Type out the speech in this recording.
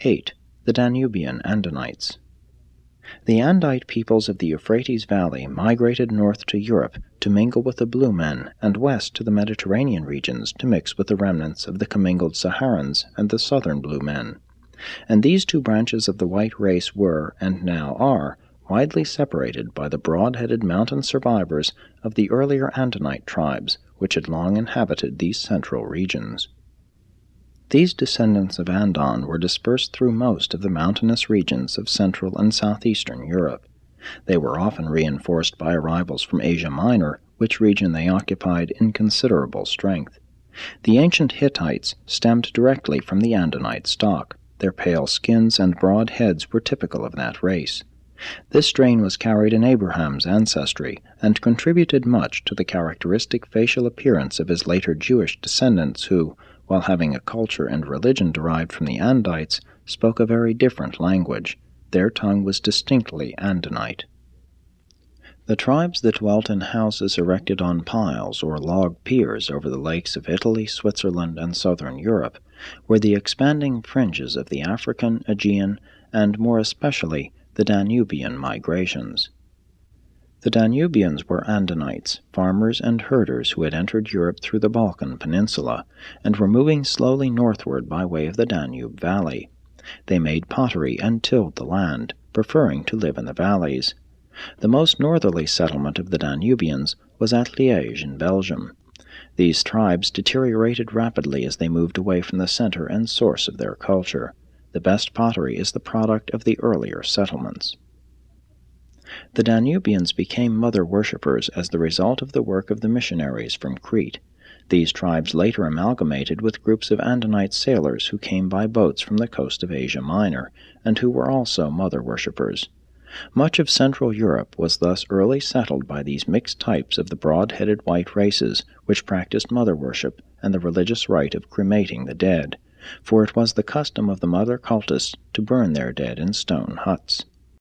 8. The Danubian Andonites. The Andite peoples of the Euphrates Valley migrated north to Europe to mingle with the Blue Men and west to the Mediterranean regions to mix with the remnants of the commingled Saharans and the southern Blue Men. And these two branches of the white race were, and now are, widely separated by the broad-headed mountain survivors of the earlier Andonite tribes which had long inhabited these central regions. These descendants of Andon were dispersed through most of the mountainous regions of Central and Southeastern Europe. They were often reinforced by arrivals from Asia Minor, which region they occupied in considerable strength. The ancient Hittites stemmed directly from the Andonite stock. Their pale skins and broad heads were typical of that race. This strain was carried in Abraham's ancestry, and contributed much to the characteristic facial appearance of his later Jewish descendants who, while having a culture and religion derived from the Andites, spoke a very different language. Their tongue was distinctly Andonite. The tribes that dwelt in houses erected on piles or log piers over the lakes of Italy, Switzerland, and southern Europe were the expanding fringes of the African, Aegean, and more especially the Danubian migrations. The Danubians were Andonites, farmers and herders who had entered Europe through the Balkan Peninsula, and were moving slowly northward by way of the Danube Valley. They made pottery and tilled the land, preferring to live in the valleys. The most northerly settlement of the Danubians was at Liège in Belgium. These tribes deteriorated rapidly as they moved away from the center and source of their culture. The best pottery is the product of the earlier settlements. The Danubians became mother worshippers as the result of the work of the missionaries from Crete. These tribes later amalgamated with groups of Andonite sailors who came by boats from the coast of Asia Minor, and who were also mother worshippers. Much of Central Europe was thus early settled by these mixed types of the broad-headed white races, which practiced mother worship and the religious rite of cremating the dead, for it was the custom of the mother cultists to burn their dead in stone huts.